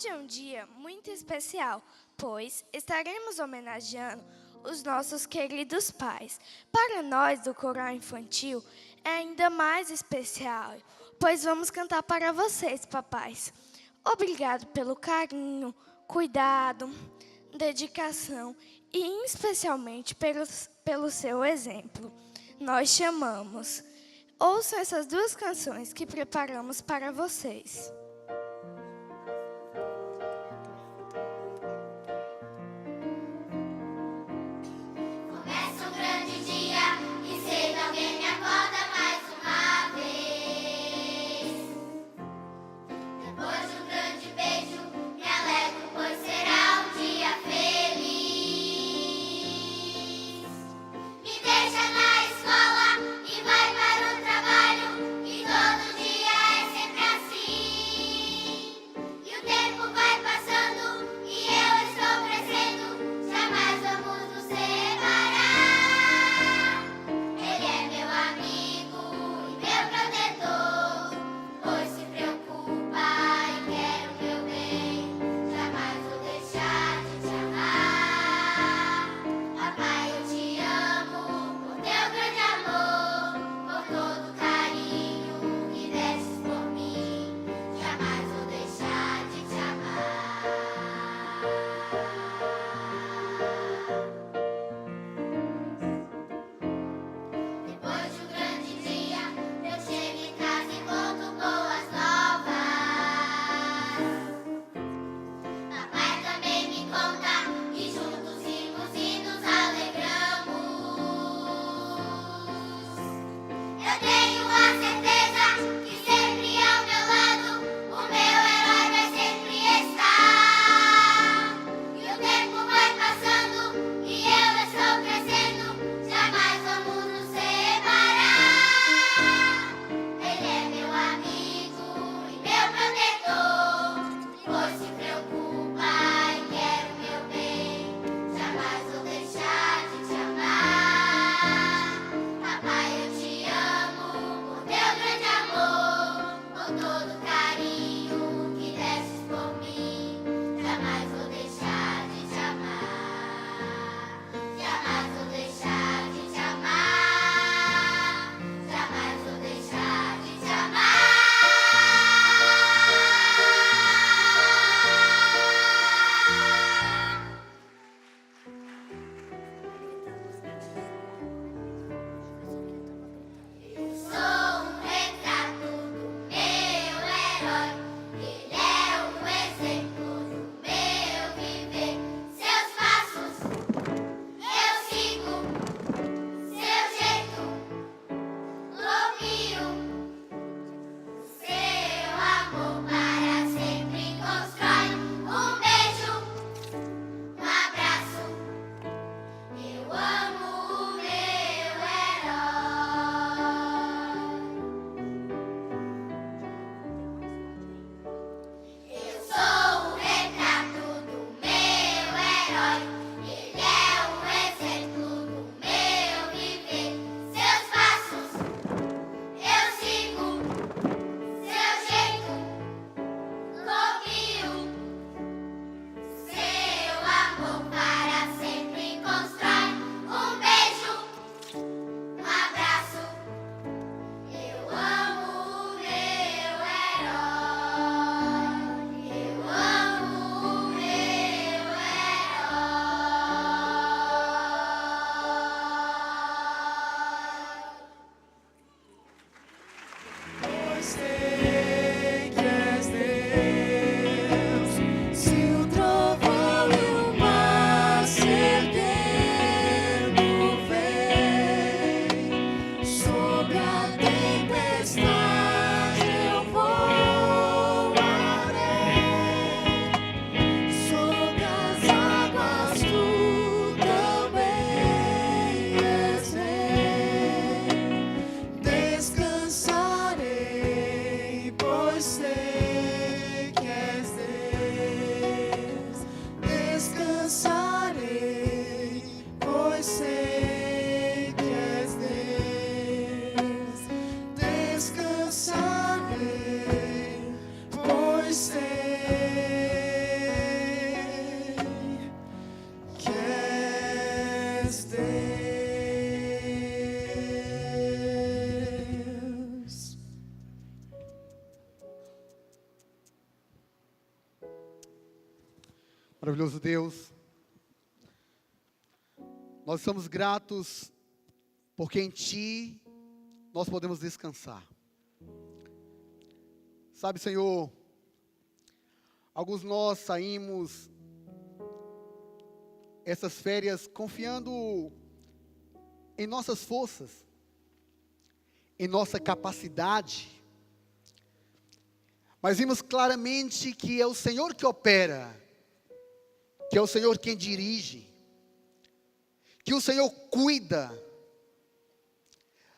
Hoje é um dia muito especial, pois estaremos homenageando os nossos queridos pais. Para nós do Coral Infantil é ainda mais especial, pois vamos cantar para vocês, papais. Obrigado pelo carinho, cuidado, dedicação e especialmente pelo seu exemplo. Nós chamamos. Ouçam essas duas canções que preparamos para vocês. Maravilhoso Deus, nós somos gratos porque em Ti nós podemos descansar. Sabe, Senhor, alguns de nós saímos essas férias confiando em nossas forças, em nossa capacidade, mas vimos claramente que é o Senhor que opera, que é o Senhor quem dirige, que o Senhor cuida.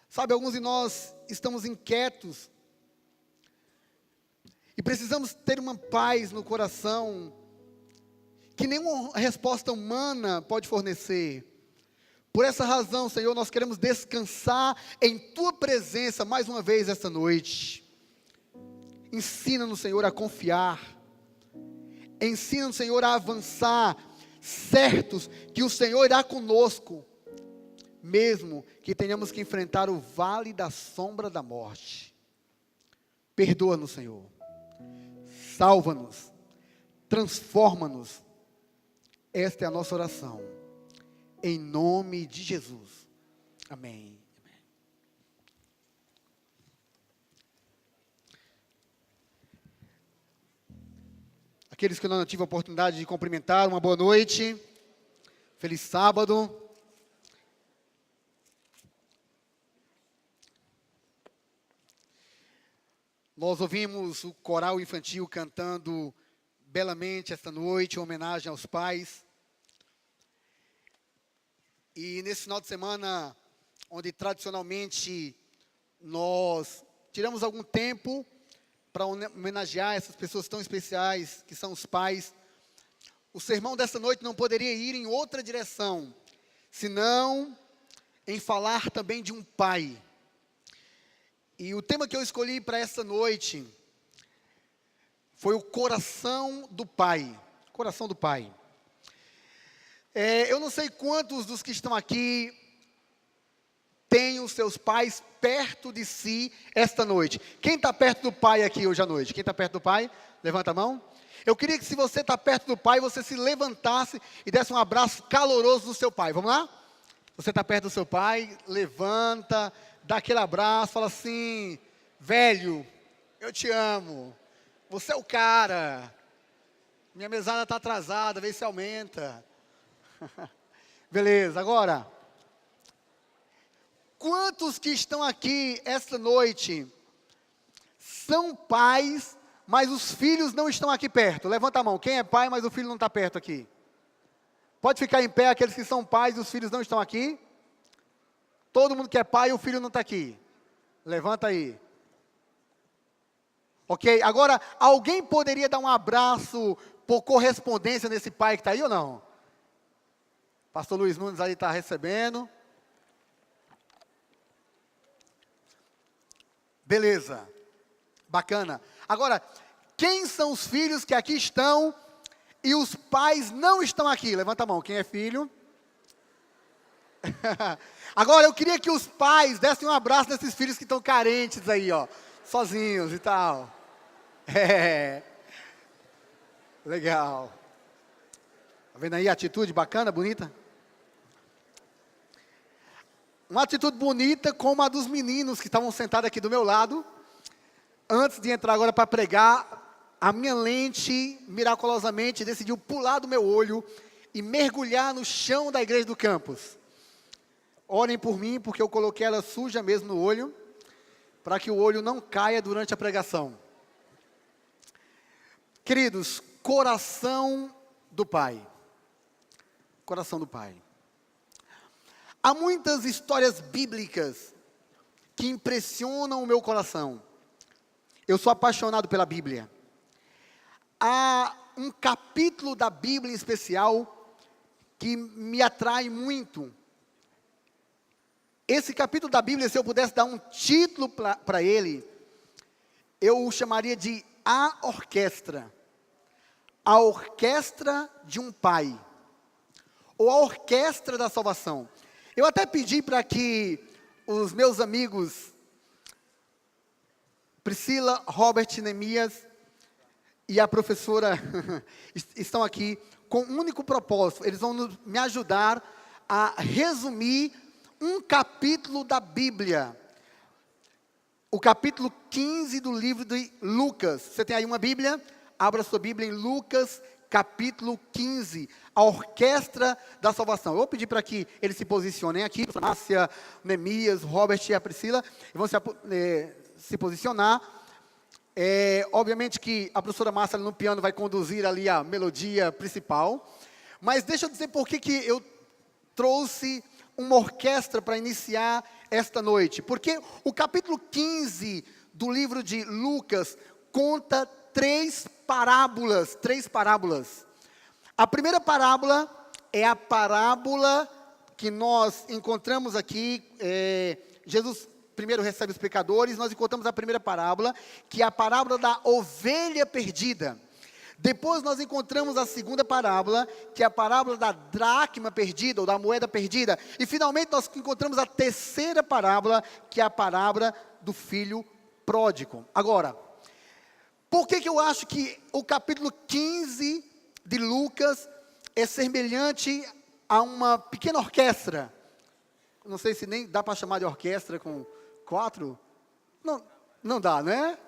Sabe, alguns de nós estamos inquietos e precisamos ter uma paz no coração que nenhuma resposta humana pode fornecer. Por essa razão, Senhor, nós queremos descansar em Tua presença mais uma vez esta noite. Ensina-nos, Senhor, a confiar. Ensina-nos, Senhor, a avançar, certos que o Senhor irá conosco, mesmo que tenhamos que enfrentar o vale da sombra da morte. Perdoa-nos, Senhor. Salva-nos. Transforma-nos. Esta é a nossa oração. Em nome de Jesus. Amém. Aqueles que eu não tive a oportunidade de cumprimentar, uma boa noite. Feliz sábado. Nós ouvimos o coral infantil cantando belamente esta noite, em homenagem aos pais. E nesse final de semana, onde tradicionalmente nós tiramos algum tempo para homenagear essas pessoas tão especiais, que são os pais, o sermão dessa noite não poderia ir em outra direção, senão em falar também de um pai. E o tema que eu escolhi para essa noite foi o coração do pai. Coração do pai. Eu não sei quantos dos que estão aqui têm os seus pais perto de si esta noite. Quem está perto do pai aqui hoje à noite? Quem está perto do pai? Levanta a mão. Eu queria que, se você está perto do pai, você se levantasse e desse um abraço caloroso no seu pai. Vamos lá? Você está perto do seu pai, levanta, dá aquele abraço, fala assim: velho, eu te amo. Você é o cara. Minha mesada está atrasada, vê se aumenta. Beleza, agora, quantos que estão aqui esta noite são pais, mas os filhos não estão aqui perto? Levanta a mão. Quem é pai, mas o filho não está perto aqui? Pode ficar em pé aqueles que são pais e os filhos não estão aqui? Todo mundo que é pai e o filho não está aqui. Levanta aí. Ok, agora, alguém poderia dar um abraço por correspondência nesse pai que está aí ou não? Pastor Luiz Nunes aí está recebendo. Beleza. Bacana. Agora, quem são os filhos que aqui estão e os pais não estão aqui? Levanta a mão. Quem é filho? Agora, eu queria que os pais dessem um abraço nesses filhos que estão carentes aí, ó. Sozinhos e tal. Legal. Tá vendo aí a atitude bacana, bonita? Uma atitude bonita como a dos meninos que estavam sentados aqui do meu lado. Antes de entrar agora para pregar, a minha lente, miraculosamente, decidiu pular do meu olho e mergulhar no chão da igreja do campus. Orem por mim, porque eu coloquei ela suja mesmo no olho, para que o olho não caia durante a pregação. Queridos, coração do pai. Coração do pai. Há muitas histórias bíblicas que impressionam o meu coração. Eu sou apaixonado pela Bíblia. Há um capítulo da Bíblia em especial que me atrai muito. Esse capítulo da Bíblia, se eu pudesse dar um título para ele, eu o chamaria de A Orquestra. A Orquestra de um Pai. Ou a Orquestra da Salvação. Eu até pedi para que os meus amigos Priscila, Robert, Neemias e a professora estão aqui com um único propósito. Eles vão me ajudar a resumir um capítulo da Bíblia. O capítulo 15 do livro de Lucas. Você tem aí uma Bíblia? Abra sua Bíblia em Lucas, capítulo 15. A orquestra da salvação. Eu vou pedir para que eles se posicionem aqui. Márcia, Neemias, Robert e a Priscila. E vão se posicionar. Obviamente que a professora Márcia no piano vai conduzir ali a melodia principal. Mas deixa eu dizer por que eu trouxe uma orquestra para iniciar esta noite. Porque o capítulo 15 do livro de Lucas conta três parábolas. A primeira parábola é a parábola que nós encontramos aqui. Jesus primeiro recebe os pecadores. Nós encontramos a primeira parábola, que é a parábola da ovelha perdida. Depois nós encontramos a segunda parábola, que é a parábola da dracma perdida, ou da moeda perdida. E finalmente nós encontramos a terceira parábola, que é a parábola do filho pródigo. Agora, por que eu acho que o capítulo 15 de Lucas é semelhante a uma pequena orquestra? Não sei se nem dá para chamar de orquestra com 4. Não dá, né?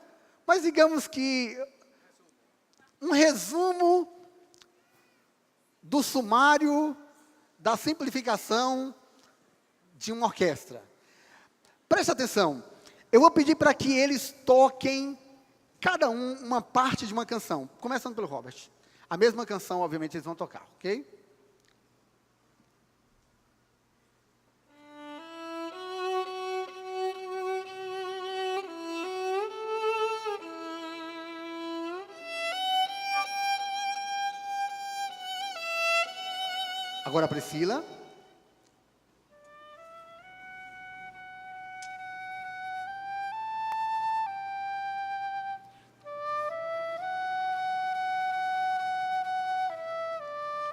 Mas digamos que um resumo do sumário, da simplificação de uma orquestra. Preste atenção, eu vou pedir para que eles toquem, cada um, uma parte de uma canção. Começando pelo Robert. A mesma canção, obviamente, eles vão tocar, ok? Agora a Priscila.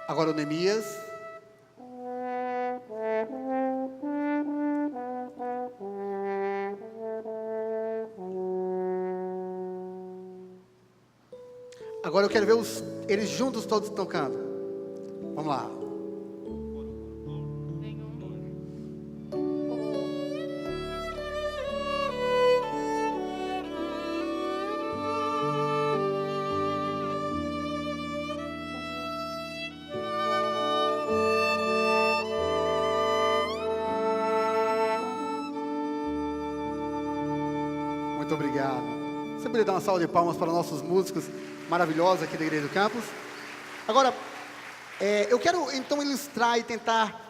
Agora o Neemias. Agora eu quero ver eles juntos todos tocando. Vamos lá. Muito obrigado. Você poderia dar uma salva de palmas para nossos músicos maravilhosos aqui da Igreja do Campus? Agora, eu quero então ilustrar e tentar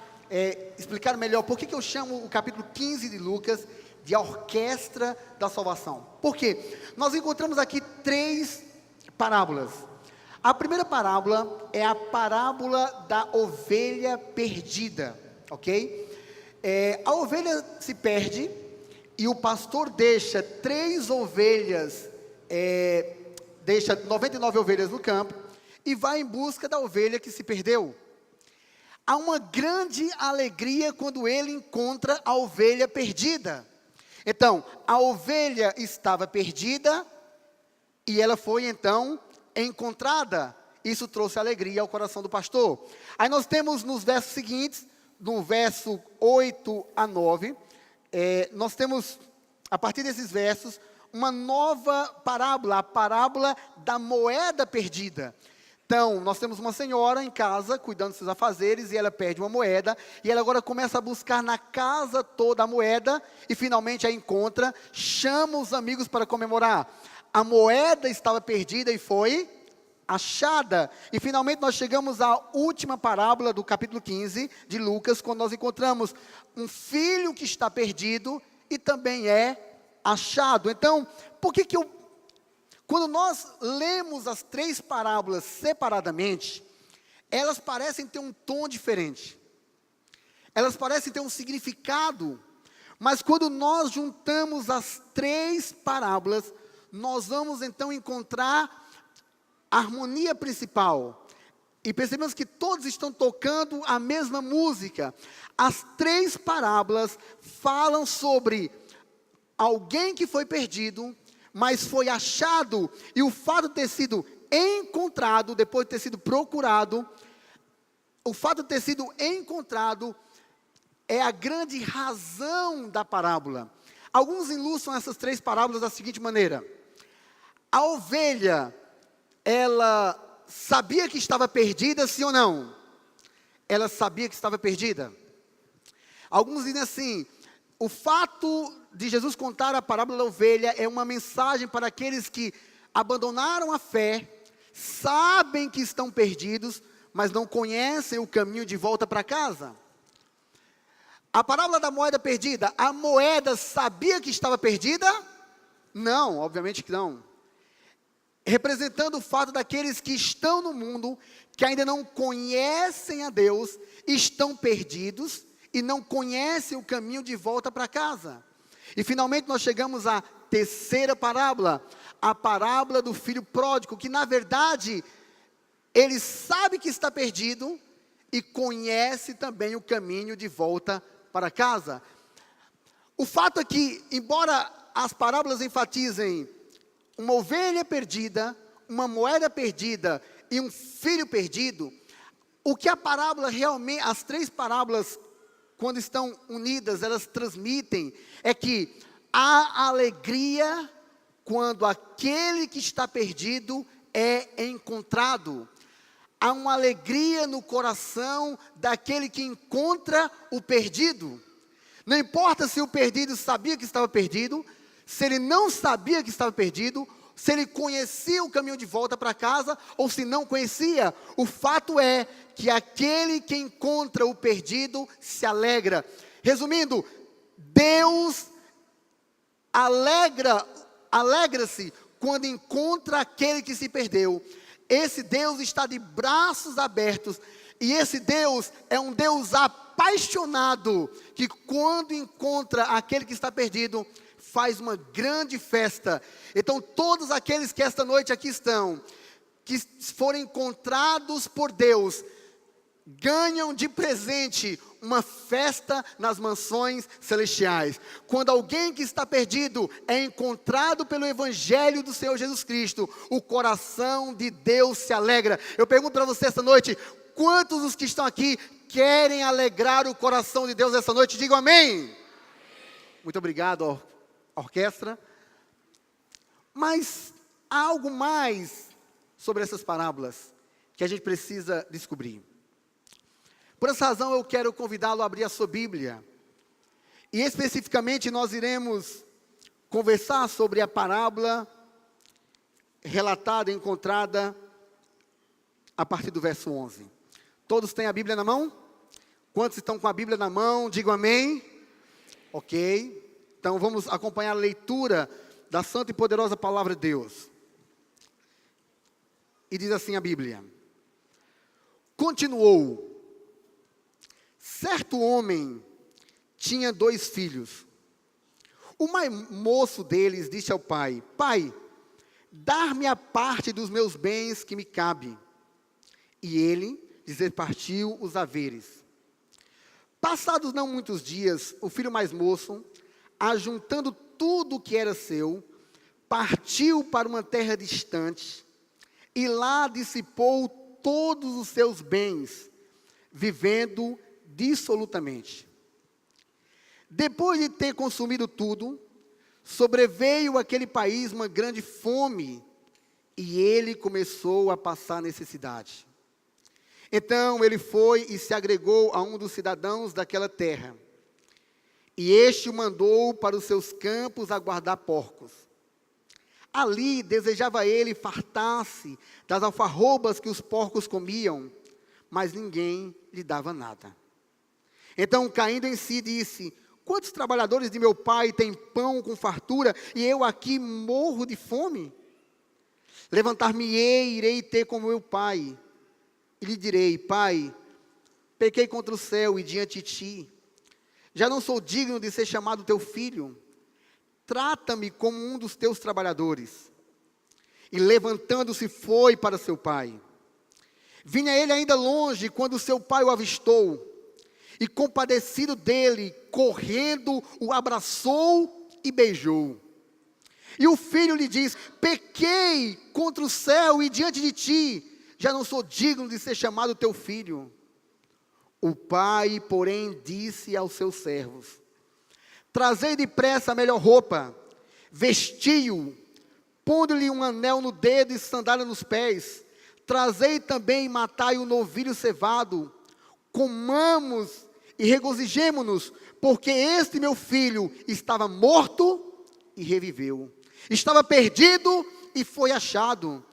explicar melhor por que eu chamo o capítulo 15 de Lucas de a orquestra da salvação. Por quê? Nós encontramos aqui três parábolas. A primeira parábola é a parábola da ovelha perdida, ok? A ovelha se perde e o pastor deixa 3 ovelhas, deixa 99 ovelhas no campo e vai em busca da ovelha que se perdeu. Há uma grande alegria quando ele encontra a ovelha perdida. Então, a ovelha estava perdida e ela foi então encontrada. Isso trouxe alegria ao coração do pastor. Aí nós temos nos versos seguintes, no verso 8 a 9, nós temos, a partir desses versos, uma nova parábola, a parábola da moeda perdida. Então, nós temos uma senhora em casa, cuidando dos seus afazeres, e ela perde uma moeda, e ela agora começa a buscar na casa toda a moeda, e finalmente a encontra, chama os amigos para comemorar. A moeda estava perdida e foi achada. E finalmente nós chegamos à última parábola do capítulo 15 de Lucas, quando nós encontramos um filho que está perdido e também é achado. Então, por que quando nós lemos as 3 parábolas separadamente, elas parecem ter um tom diferente. Elas parecem ter um significado. Mas quando nós juntamos as 3 parábolas, nós vamos então encontrar a harmonia principal. E percebemos que todos estão tocando a mesma música. As 3 parábolas falam sobre alguém que foi perdido, mas foi achado. E o fato de ter sido encontrado, depois de ter sido procurado, o fato de ter sido encontrado é a grande razão da parábola. Alguns ilustram essas 3 parábolas da seguinte maneira: a ovelha, ela sabia que estava perdida, sim ou não? Ela sabia que estava perdida. Alguns dizem assim: o fato de Jesus contar a parábola da ovelha é uma mensagem para aqueles que abandonaram a fé, sabem que estão perdidos, mas não conhecem o caminho de volta para casa. A parábola da moeda perdida, a moeda sabia que estava perdida? Não, obviamente que não. Representando o fato daqueles que estão no mundo, que ainda não conhecem a Deus, estão perdidos e não conhecem o caminho de volta para casa. E finalmente nós chegamos à terceira parábola, a parábola do filho pródigo, que na verdade, ele sabe que está perdido e conhece também o caminho de volta para casa. O fato é que, embora as parábolas enfatizem uma ovelha perdida, uma moeda perdida e um filho perdido, o que a parábola realmente, as 3 parábolas, quando estão unidas, elas transmitem, é que há alegria quando aquele que está perdido é encontrado. Há uma alegria no coração daquele que encontra o perdido. Não importa se o perdido sabia que estava perdido, se ele não sabia que estava perdido, se ele conhecia o caminho de volta para casa, ou se não conhecia. O fato é que aquele que encontra o perdido se alegra. Resumindo, Deus alegra-se quando encontra aquele que se perdeu. Esse Deus está de braços abertos, e esse Deus é um Deus apaixonado, que quando encontra aquele que está perdido, faz uma grande festa. Então todos aqueles que esta noite aqui estão, que foram encontrados por Deus, ganham de presente uma festa nas mansões celestiais. Quando alguém que está perdido é encontrado pelo Evangelho do Senhor Jesus Cristo, o coração de Deus se alegra. Eu pergunto para você esta noite: quantos dos que estão aqui querem alegrar o coração de Deus esta noite? Digam amém. Muito obrigado, orquestra. Mas há algo mais sobre essas parábolas que a gente precisa descobrir. Por essa razão eu quero convidá-lo a abrir a sua Bíblia. E especificamente nós iremos conversar sobre a parábola relatada, encontrada a partir do verso 11. Todos têm a Bíblia na mão? Quantos estão com a Bíblia na mão? Digam amém. Ok. Então vamos acompanhar a leitura da santa e poderosa palavra de Deus. E diz assim a Bíblia: continuou: certo homem tinha 2 filhos. O mais moço deles disse ao pai: pai, dar-me a parte dos meus bens que me cabe. E ele lhes repartiu os haveres. Passados não muitos dias, o filho mais moço, ajuntando tudo o que era seu, partiu para uma terra distante, e lá dissipou todos os seus bens, vivendo dissolutamente. Depois de ter consumido tudo, sobreveio àquele país uma grande fome, e ele começou a passar necessidade. Então ele foi e se agregou a um dos cidadãos daquela terra, e este o mandou para os seus campos a guardar porcos. Ali desejava ele fartar-se das alfarrobas que os porcos comiam, mas ninguém lhe dava nada. Então, caindo em si, disse: quantos trabalhadores de meu pai têm pão com fartura, e eu aqui morro de fome? Levantar-me-ei, irei ter com meu pai, e lhe direi: pai, pequei contra o céu e diante de ti, já não sou digno de ser chamado teu filho, trata-me como um dos teus trabalhadores. E levantando-se foi para seu pai. Vinha ele ainda longe, quando seu pai o avistou, e compadecido dele, correndo, o abraçou e beijou. E o filho lhe disse: pequei contra o céu e diante de ti, já não sou digno de ser chamado teu filho. O pai, porém, disse aos seus servos: trazei depressa a melhor roupa, vestiu, pondo-lhe um anel no dedo e sandália nos pés. Trazei também e matai o novilho cevado, comamos e regozijemo-nos, porque este meu filho estava morto e reviveu, estava perdido e foi achado.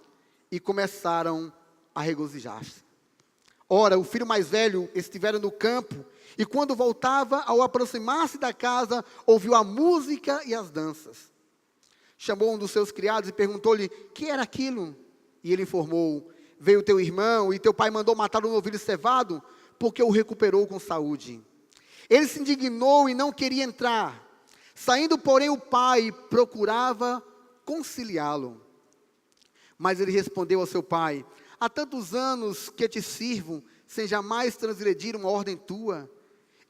E começaram a regozijar-se. Ora, o filho mais velho estivera no campo, e quando voltava, ao aproximar-se da casa, ouviu a música e as danças. Chamou um dos seus criados e perguntou-lhe: que era aquilo? E ele informou: veio teu irmão, e teu pai mandou matar o novilho cevado, porque o recuperou com saúde. Ele se indignou e não queria entrar. Saindo, porém, o pai procurava conciliá-lo. Mas ele respondeu ao seu pai: há tantos anos que te sirvo, sem jamais transgredir uma ordem tua,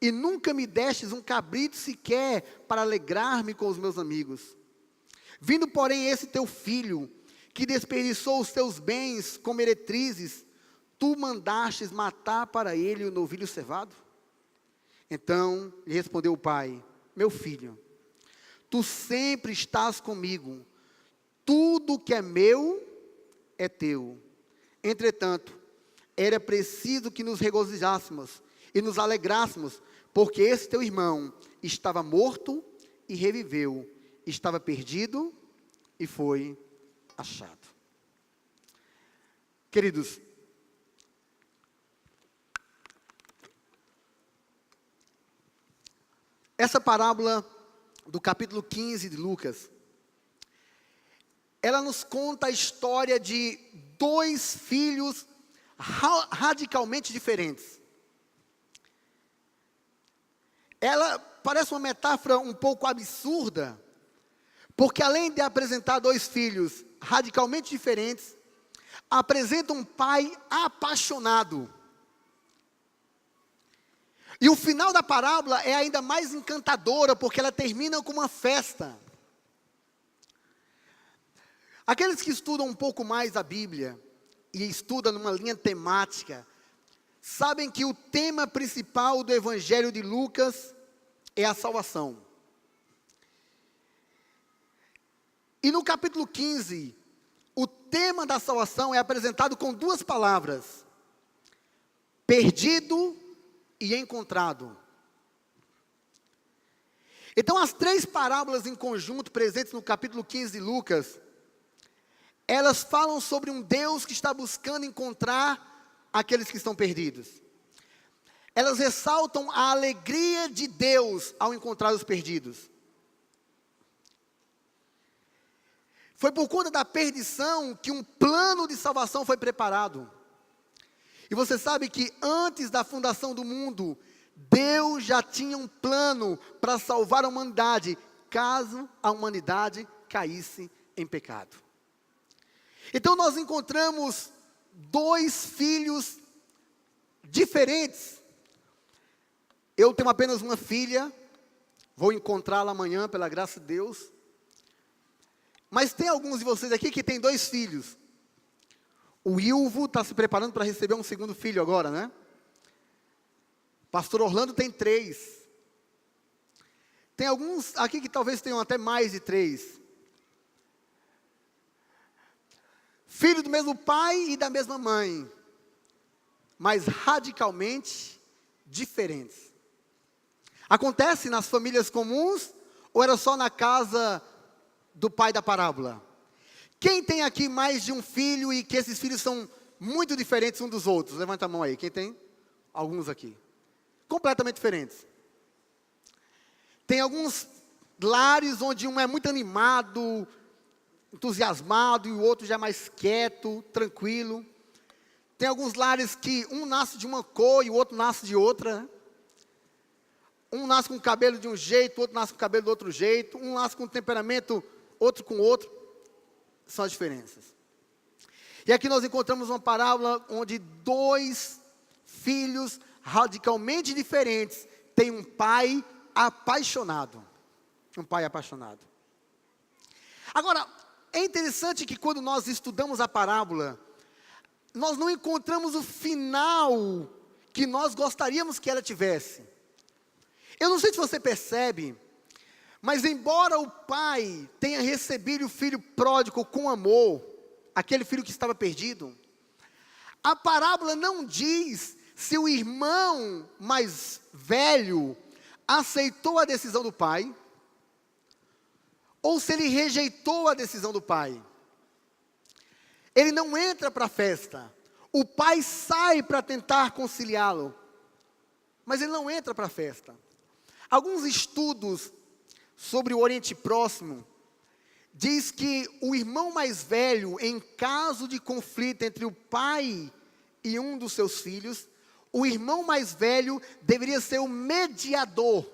e nunca me destes um cabrito sequer para alegrar-me com os meus amigos. Vindo, porém, esse teu filho, que desperdiçou os teus bens com meretrizes, tu mandastes matar para ele o novilho cevado? Então lhe respondeu o pai: meu filho, tu sempre estás comigo, tudo que é meu é teu. Entretanto, era preciso que nos regozijássemos e nos alegrássemos, porque esse teu irmão estava morto e reviveu, estava perdido e foi achado. Queridos, essa parábola do capítulo 15 de Lucas, ela nos conta a história de dois filhos radicalmente diferentes. Ela parece uma metáfora um pouco absurda, porque além de apresentar dois filhos radicalmente diferentes, apresenta um pai apaixonado. E o final da parábola é ainda mais encantadora, porque ela termina com uma festa. Aqueles que estudam um pouco mais a Bíblia, e estudam numa linha temática, sabem que o tema principal do Evangelho de Lucas é a salvação. E no capítulo 15, o tema da salvação é apresentado com duas palavras: perdido e encontrado. Então, as três parábolas em conjunto presentes no capítulo 15 de Lucas, elas falam sobre um Deus que está buscando encontrar aqueles que estão perdidos. Elas ressaltam a alegria de Deus ao encontrar os perdidos. Foi por conta da perdição que um plano de salvação foi preparado. E você sabe que antes da fundação do mundo, Deus já tinha um plano para salvar a humanidade, caso a humanidade caísse em pecado. Então nós encontramos dois filhos diferentes. Eu tenho apenas uma filha, vou encontrá-la amanhã, pela graça de Deus. Mas tem alguns de vocês aqui que têm dois filhos. O Ilvo está se preparando para receber um segundo filho agora, né? Pastor Orlando tem 3. Tem alguns aqui que talvez tenham até mais de 3. Filho do mesmo pai e da mesma mãe, mas radicalmente diferentes. Acontece nas famílias comuns ou era só na casa do pai da parábola? Quem tem aqui mais de um filho e que esses filhos são muito diferentes uns dos outros? Levanta a mão aí, quem tem? Alguns aqui. Completamente diferentes. Tem alguns lares onde um é muito animado, entusiasmado, e o outro já é mais quieto, tranquilo. Tem alguns lares que um nasce de uma cor e o outro nasce de outra. Um nasce com o cabelo de um jeito, o outro nasce com o cabelo de outro jeito. Um nasce com um temperamento, outro com outro. São as diferenças. E aqui nós encontramos uma parábola onde dois filhos radicalmente diferentes têm um pai apaixonado. Um pai apaixonado. Agora, é interessante que quando nós estudamos a parábola, nós não encontramos o final que nós gostaríamos que ela tivesse. Eu não sei se você percebe, mas embora o pai tenha recebido o filho pródigo com amor, aquele filho que estava perdido, a parábola não diz se o irmão mais velho aceitou a decisão do pai, ou se ele rejeitou a decisão do pai. Ele não entra para a festa. O pai sai para tentar conciliá-lo, mas ele não entra para a festa. Alguns estudos sobre o Oriente Próximo diz que o irmão mais velho, em caso de conflito entre o pai e um dos seus filhos, o irmão mais velho deveria ser o mediador.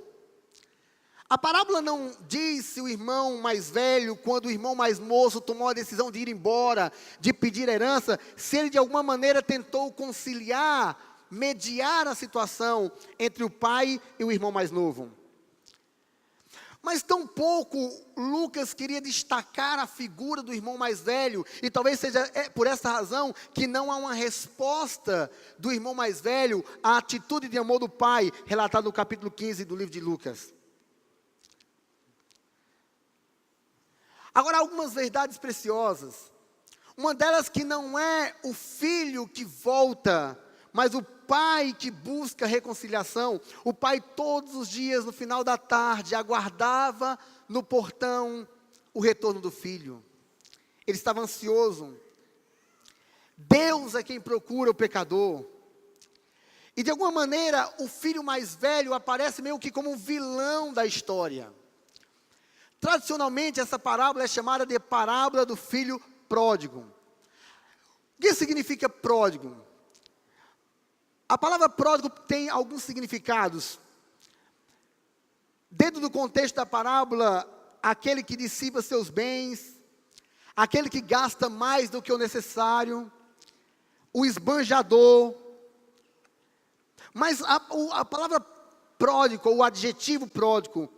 A parábola não diz se o irmão mais velho, quando o irmão mais moço tomou a decisão de ir embora, de pedir herança, se ele de alguma maneira tentou conciliar, mediar a situação entre o pai e o irmão mais novo. Mas tampouco Lucas queria destacar a figura do irmão mais velho, e talvez seja por essa razão que não há uma resposta do irmão mais velho à atitude de amor do pai, relatada no capítulo 15 do livro de Lucas. Agora, algumas verdades preciosas. Uma delas que não é o filho que volta, mas o pai que busca reconciliação. O pai todos os dias, no final da tarde, aguardava no portão o retorno do filho. Ele estava ansioso. Deus é quem procura o pecador. E de alguma maneira, o filho mais velho aparece meio que como um vilão da história. Tradicionalmente, essa parábola é chamada de parábola do filho pródigo. O que significa pródigo? A palavra pródigo tem alguns significados. Dentro do contexto da parábola, aquele que dissipa seus bens, aquele que gasta mais do que o necessário, o esbanjador. Mas a palavra pródigo, ou o adjetivo pródigo,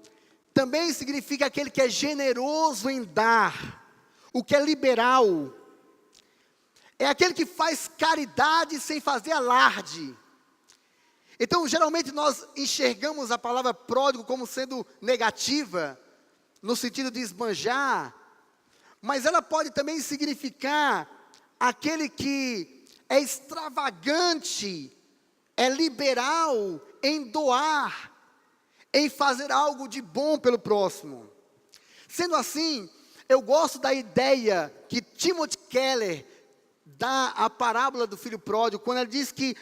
também significa aquele que é generoso em dar, o que é liberal. É aquele que faz caridade sem fazer alarde. Então, geralmente nós enxergamos a palavra pródigo como sendo negativa, no sentido de esbanjar, mas ela pode também significar aquele que é extravagante, é liberal em doar, em fazer algo de bom pelo próximo. Sendo assim, eu gosto da ideia que Timothy Keller dá à parábola do filho pródigo, quando ele diz que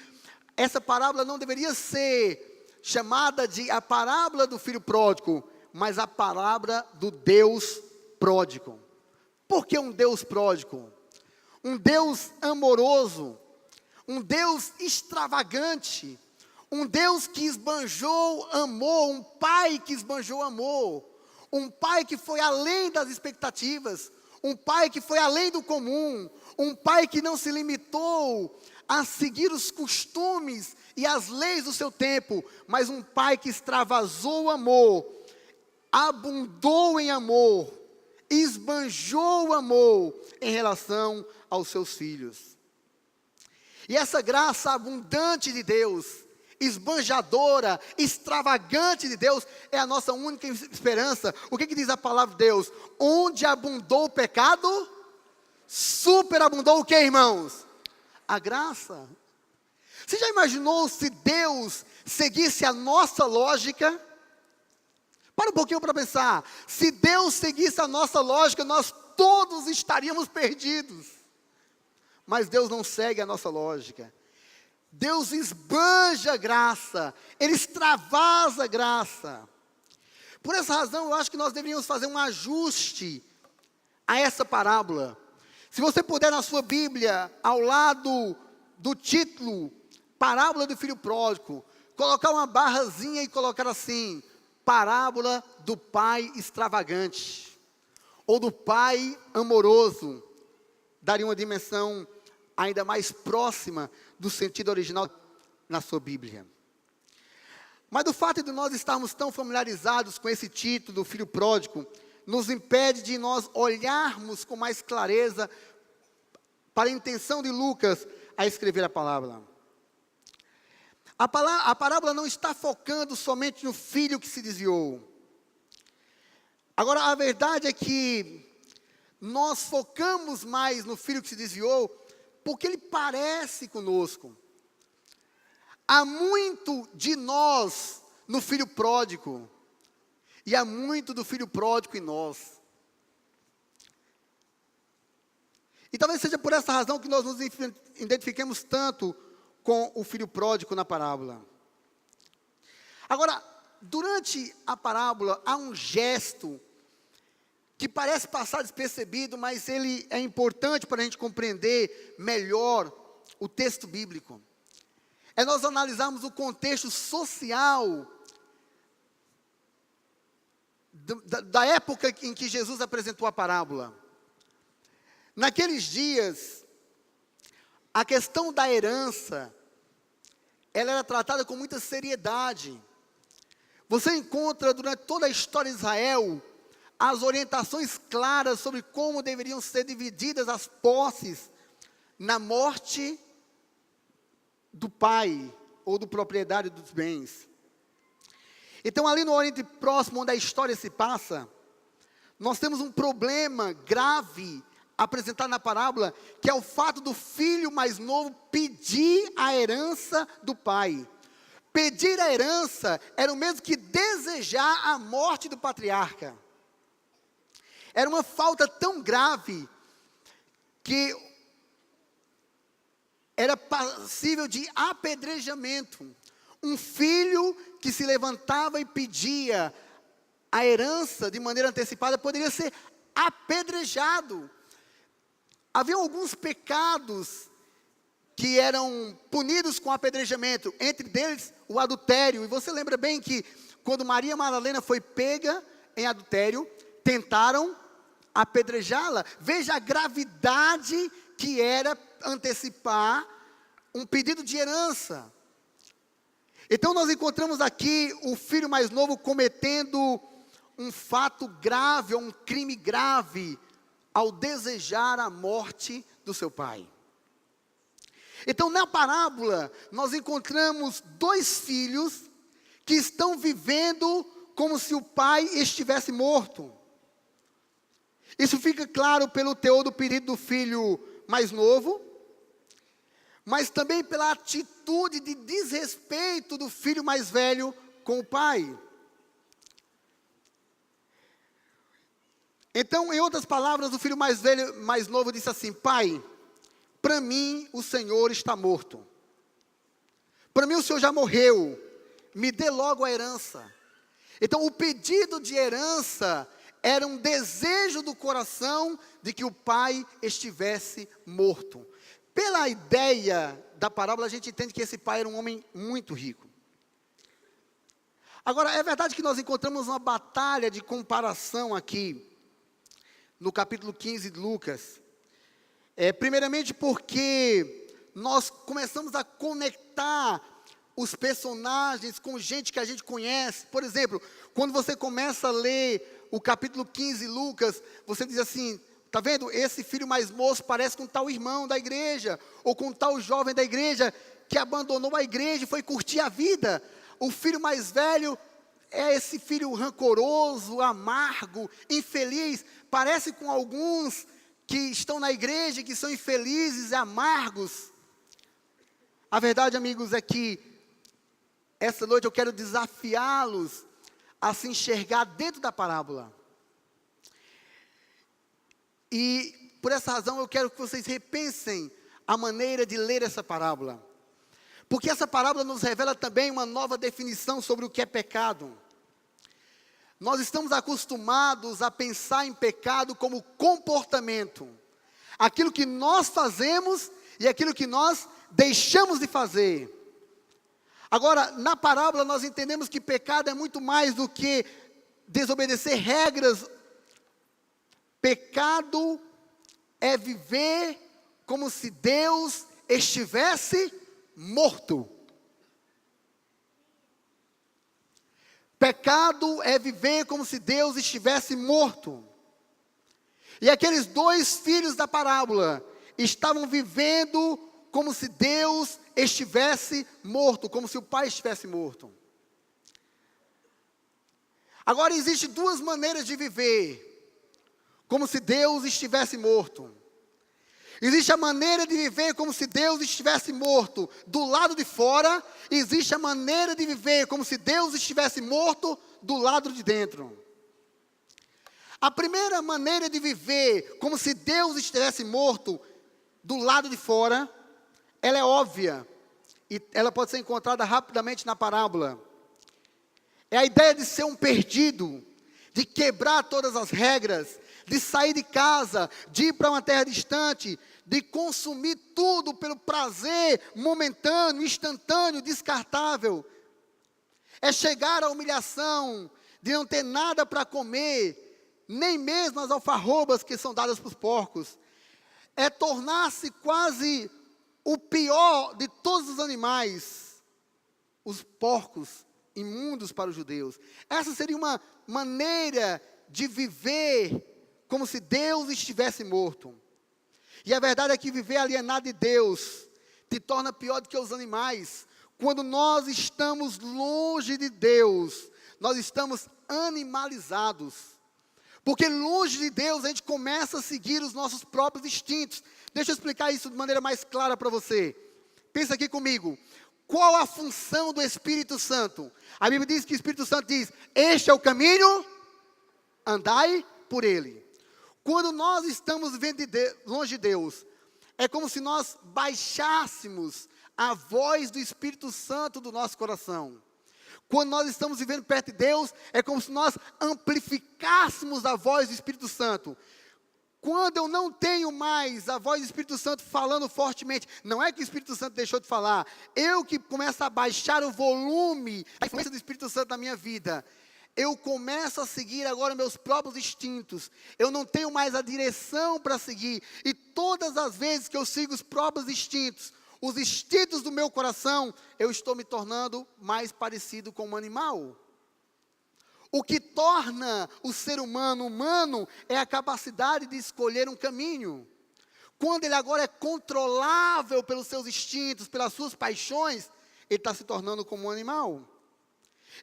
essa parábola não deveria ser chamada de a parábola do filho pródigo, mas a parábola do Deus pródigo. Por que um Deus pródigo? Um Deus amoroso, um Deus extravagante, um Deus que esbanjou amor, um pai que esbanjou amor, um pai que foi além das expectativas, um pai que foi além do comum, um pai que não se limitou a seguir os costumes e as leis do seu tempo, mas um pai que extravasou o amor, abundou em amor, esbanjou o amor em relação aos seus filhos. E essa graça abundante de Deus, esbanjadora, extravagante de Deus, é a nossa única esperança. O que diz a palavra de Deus? Onde abundou o pecado, superabundou o que, irmãos? A graça. Você já imaginou se Deus seguisse a nossa lógica? Para um pouquinho para pensar. Se Deus seguisse a nossa lógica, nós todos estaríamos perdidos. Mas Deus não segue a nossa lógica. Deus esbanja graça, Ele extravasa graça. Por essa razão, eu acho que nós deveríamos fazer um ajuste a essa parábola. Se você puder na sua Bíblia, ao lado do título, parábola do filho pródigo, colocar uma barrazinha e colocar assim, parábola do pai extravagante, ou do pai amoroso, daria uma dimensão ainda mais próxima do sentido original na sua Bíblia. Mas o fato de nós estarmos tão familiarizados com esse título do filho pródigo, nos impede de nós olharmos com mais clareza para a intenção de Lucas a escrever a palavra. A parábola não está focando somente no filho que se desviou. Agora, a verdade é que nós focamos mais no filho que se desviou, porque ele parece conosco. Há muito de nós no filho pródigo, e há muito do filho pródigo em nós. E talvez seja por essa razão que nós nos identifiquemos tanto com o filho pródigo na parábola. Agora, durante a parábola, há um gesto que parece passar despercebido, mas ele é importante para a gente compreender melhor o texto bíblico. É nós analisarmos o contexto social da época em que Jesus apresentou a parábola. Naqueles dias, a questão da herança, ela era tratada com muita seriedade. Você encontra durante toda a história de Israel as orientações claras sobre como deveriam ser divididas as posses na morte do pai ou do proprietário dos bens. Então, ali no Oriente Próximo, onde a história se passa, nós temos um problema grave apresentado na parábola, que é o fato do filho mais novo pedir a herança do pai. Pedir a herança era o mesmo que desejar a morte do patriarca. Era uma falta tão grave que era passível de apedrejamento. Um filho que se levantava e pedia a herança de maneira antecipada poderia ser apedrejado. Havia alguns pecados que eram punidos com apedrejamento, entre eles o adultério. E você lembra bem que quando Maria Madalena foi pega em adultério, tentaram apedrejá-la. Veja a gravidade que era antecipar um pedido de herança. Então nós encontramos aqui o filho mais novo cometendo um fato grave, um crime grave, ao desejar a morte do seu pai. Então, na parábola, nós encontramos dois filhos que estão vivendo como se o pai estivesse morto. Isso fica claro pelo teor do pedido do filho mais novo, mas também pela atitude de desrespeito do filho mais velho com o pai. Então, em outras palavras, o filho mais velho, mais novo, disse assim: pai, para mim o Senhor está morto. Para mim o Senhor já morreu. Me dê logo a herança. Então, o pedido de herança era um desejo do coração de que o pai estivesse morto. Pela ideia da parábola, a gente entende que esse pai era um homem muito rico. Agora, é verdade que nós encontramos uma batalha de comparação aqui, no capítulo 15 de Lucas. Primeiramente porque nós começamos a conectar os personagens com gente que a gente conhece. Por exemplo, quando você começa a ler o capítulo 15 de Lucas, você diz assim: está vendo? Esse filho mais moço parece com tal irmão da igreja, ou com tal jovem da igreja, que abandonou a igreja e foi curtir a vida. O filho mais velho é esse filho rancoroso, amargo, infeliz. Parece com alguns que estão na igreja, que são infelizes e amargos. A verdade, amigos, é que essa noite eu quero desafiá-los a se enxergar dentro da parábola. E por essa razão eu quero que vocês repensem a maneira de ler essa parábola. Porque essa parábola nos revela também uma nova definição sobre o que é pecado. Nós estamos acostumados a pensar em pecado como comportamento. Aquilo que nós fazemos e aquilo que nós deixamos de fazer. Agora, na parábola nós entendemos que pecado é muito mais do que desobedecer regras. Pecado é viver como se Deus estivesse morto. Pecado é viver como se Deus estivesse morto. E aqueles dois filhos da parábola estavam vivendo como se Deus estivesse morto, como se o Pai estivesse morto. Agora, existem duas maneiras de viver, como se Deus estivesse morto. Existe a maneira de viver como se Deus estivesse morto do lado de fora, e existe a maneira de viver como se Deus estivesse morto do lado de dentro. A primeira maneira de viver como se Deus estivesse morto do lado de fora, ela é óbvia, e ela pode ser encontrada rapidamente na parábola. É a ideia de ser um perdido, de quebrar todas as regras, de sair de casa, de ir para uma terra distante, de consumir tudo pelo prazer momentâneo, instantâneo, descartável. É chegar à humilhação de não ter nada para comer, nem mesmo as alfarrobas que são dadas para os porcos. É tornar-se quase o pior de todos os animais, os porcos, imundos para os judeus. Essa seria uma maneira de viver como se Deus estivesse morto. E a verdade é que viver alienado de Deus te torna pior do que os animais. Quando nós estamos longe de Deus, nós estamos animalizados. Porque longe de Deus a gente começa a seguir os nossos próprios instintos. Deixa eu explicar isso de maneira mais clara para você. Pensa aqui comigo. Qual a função do Espírito Santo? A Bíblia diz que o Espírito Santo diz: este é o caminho, andai por ele. Quando nós estamos vivendo longe de Deus, é como se nós baixássemos a voz do Espírito Santo do nosso coração. Quando nós estamos vivendo perto de Deus, é como se nós amplificássemos a voz do Espírito Santo. Quando eu não tenho mais a voz do Espírito Santo falando fortemente, não é que o Espírito Santo deixou de falar, eu que começo a baixar o volume da influência do Espírito Santo na minha vida, eu começo a seguir agora meus próprios instintos, eu não tenho mais a direção para seguir, e todas as vezes que eu sigo os próprios instintos, os instintos do meu coração, eu estou me tornando mais parecido com um animal. O que torna o ser humano humano é a capacidade de escolher um caminho. Quando ele agora é controlável pelos seus instintos, pelas suas paixões, ele está se tornando como um animal.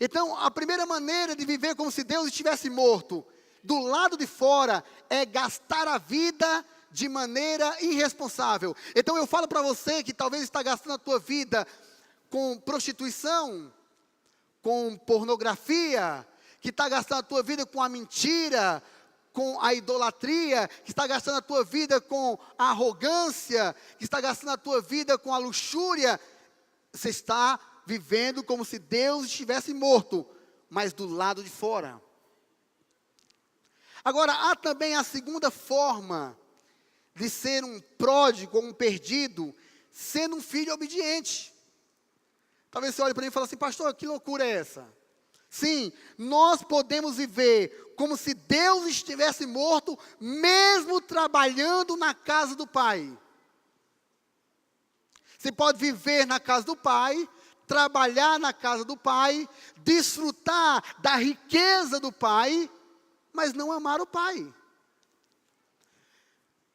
Então, a primeira maneira de viver como se Deus estivesse morto, do lado de fora, é gastar a vida de maneira irresponsável. Então eu falo para você que talvez está gastando a tua vida com prostituição, com pornografia, que está gastando a tua vida com a mentira, com a idolatria, que está gastando a tua vida com a arrogância, que está gastando a tua vida com a luxúria. Você está vivendo como se Deus estivesse morto, mas do lado de fora. Agora, há também a segunda forma de ser um pródigo ou um perdido, sendo um filho obediente. Talvez você olhe para mim e fale assim: pastor, que loucura é essa? Sim, nós podemos viver como se Deus estivesse morto, mesmo trabalhando na casa do Pai. Você pode viver na casa do Pai, trabalhar na casa do Pai, desfrutar da riqueza do Pai, mas não amar o Pai.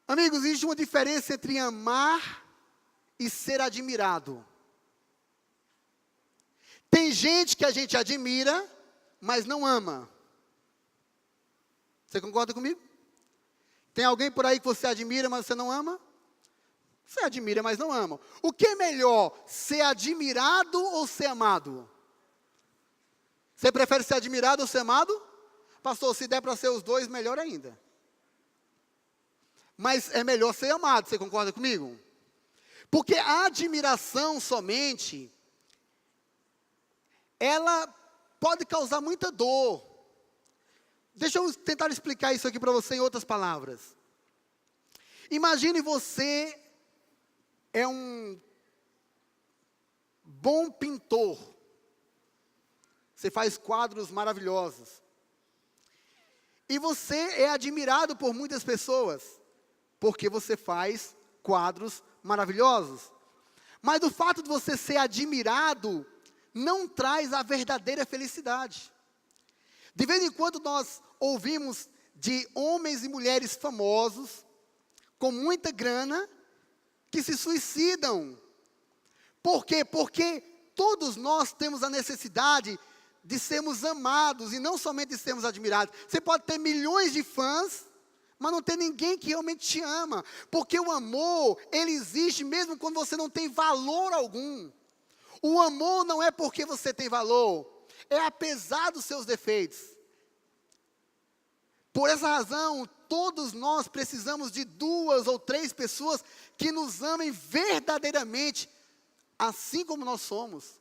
Amigos, existe uma diferença entre amar e ser admirado. Tem gente que a gente admira, mas não ama. Você concorda comigo? Tem alguém por aí que você admira, mas você não ama? Você admira, mas não ama. O que é melhor, ser admirado ou ser amado? Você prefere ser admirado ou ser amado? Pastor, se der para ser os dois, melhor ainda. Mas é melhor ser amado, você concorda comigo? Porque a admiração somente, ela pode causar muita dor. Deixa eu tentar explicar isso aqui para você em outras palavras. Imagine você é um bom pintor. Você faz quadros maravilhosos. E você é admirado por muitas pessoas, porque você faz quadros maravilhosos. Mas o fato de você ser admirado não traz a verdadeira felicidade. De vez em quando nós ouvimos de homens e mulheres famosos, com muita grana, que se suicidam. Por quê? Porque todos nós temos a necessidade de sermos amados e não somente de sermos admirados. Você pode ter milhões de fãs, mas não ter ninguém que realmente te ama. Porque o amor, ele existe mesmo quando você não tem valor algum. O amor não é porque você tem valor, é apesar dos seus defeitos. Por essa razão, todos nós precisamos de 2 ou 3 pessoas que nos amem verdadeiramente, assim como nós somos.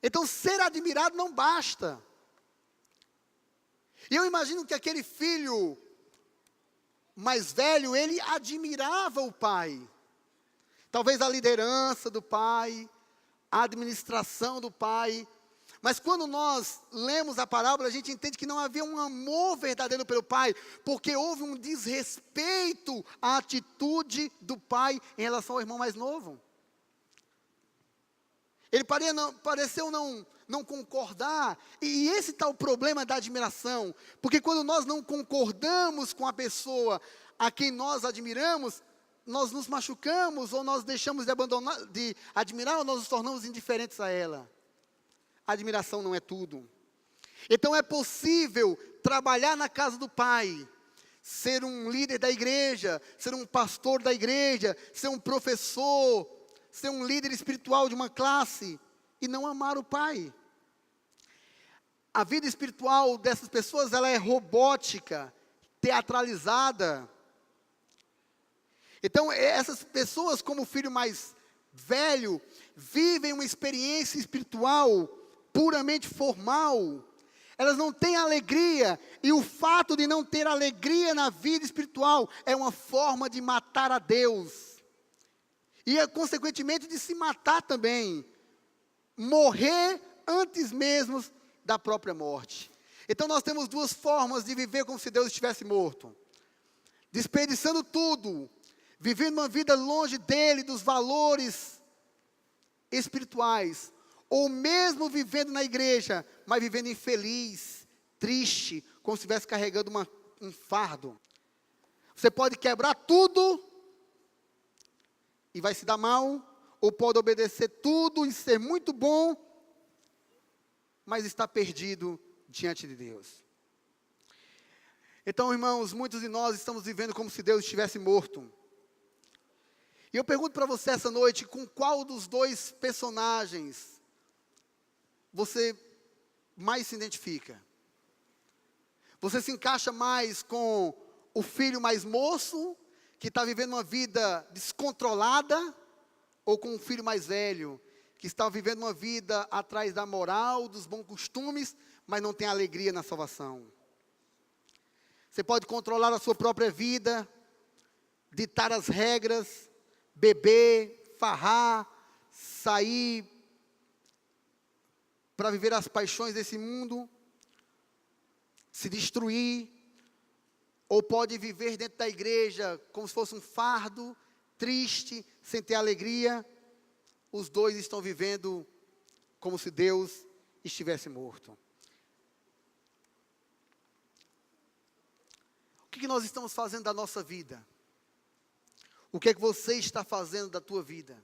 Então, ser admirado não basta. E eu imagino que aquele filho mais velho, ele admirava o pai. Talvez a liderança do pai, a administração do pai. Mas quando nós lemos a parábola, a gente entende que não havia um amor verdadeiro pelo pai, porque houve um desrespeito à atitude do pai em relação ao irmão mais novo. Ele pareceu não concordar, e esse está o problema da admiração, porque quando nós não concordamos com a pessoa a quem nós admiramos, nós nos machucamos, ou nós deixamos de admirar, ou nós nos tornamos indiferentes a ela. A admiração não é tudo. Então é possível trabalhar na casa do Pai, ser um líder da igreja, ser um pastor da igreja, ser um professor, ser um líder espiritual de uma classe e não amar o Pai. A vida espiritual dessas pessoas, ela é robótica, teatralizada. Então, essas pessoas, como o filho mais velho, vivem uma experiência espiritual puramente formal. Elas não têm alegria, e o fato de não ter alegria na vida espiritual é uma forma de matar a Deus. E consequentemente de se matar também. Morrer antes mesmo da própria morte. Então nós temos 2 formas de viver como se Deus estivesse morto. Desperdiçando tudo, vivendo uma vida longe dele, dos valores espirituais. Ou mesmo vivendo na igreja, mas vivendo infeliz, triste, como se estivesse carregando um fardo. Você pode quebrar tudo e vai se dar mal, ou pode obedecer tudo e ser muito bom, mas está perdido diante de Deus. Então, irmãos, muitos de nós estamos vivendo como se Deus estivesse morto. E eu pergunto para você essa noite, com qual dos 2 personagens você mais se identifica? Você se encaixa mais com o filho mais moço, que está vivendo uma vida descontrolada, ou com o filho mais velho, que está vivendo uma vida atrás da moral, dos bons costumes, mas não tem alegria na salvação? Você pode controlar a sua própria vida, ditar as regras, beber, farrar, sair para viver as paixões desse mundo, se destruir, ou pode viver dentro da igreja como se fosse um fardo, triste, sem ter alegria. Os 2 estão vivendo como se Deus estivesse morto. O que nós estamos fazendo da nossa vida? O que é que você está fazendo da tua vida?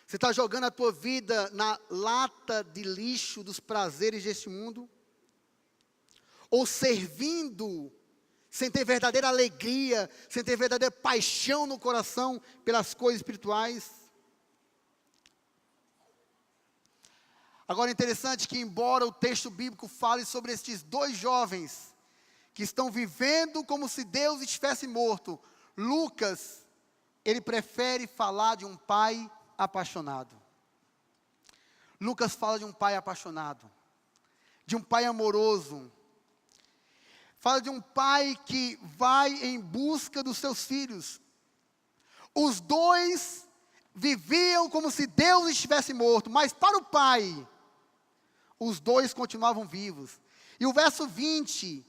Você está jogando a tua vida na lata de lixo dos prazeres deste mundo? Ou servindo, sem ter verdadeira alegria, sem ter verdadeira paixão no coração pelas coisas espirituais? Agora é interessante que, embora o texto bíblico fale sobre estes 2 jovens, que estão vivendo como se Deus estivesse morto, Lucas, ele prefere falar de um pai apaixonado. Lucas fala de um pai apaixonado, de um pai amoroso. Fala de um pai que vai em busca dos seus filhos. Os 2 viviam como se Deus estivesse morto, mas para o pai, os 2 continuavam vivos. E o verso 20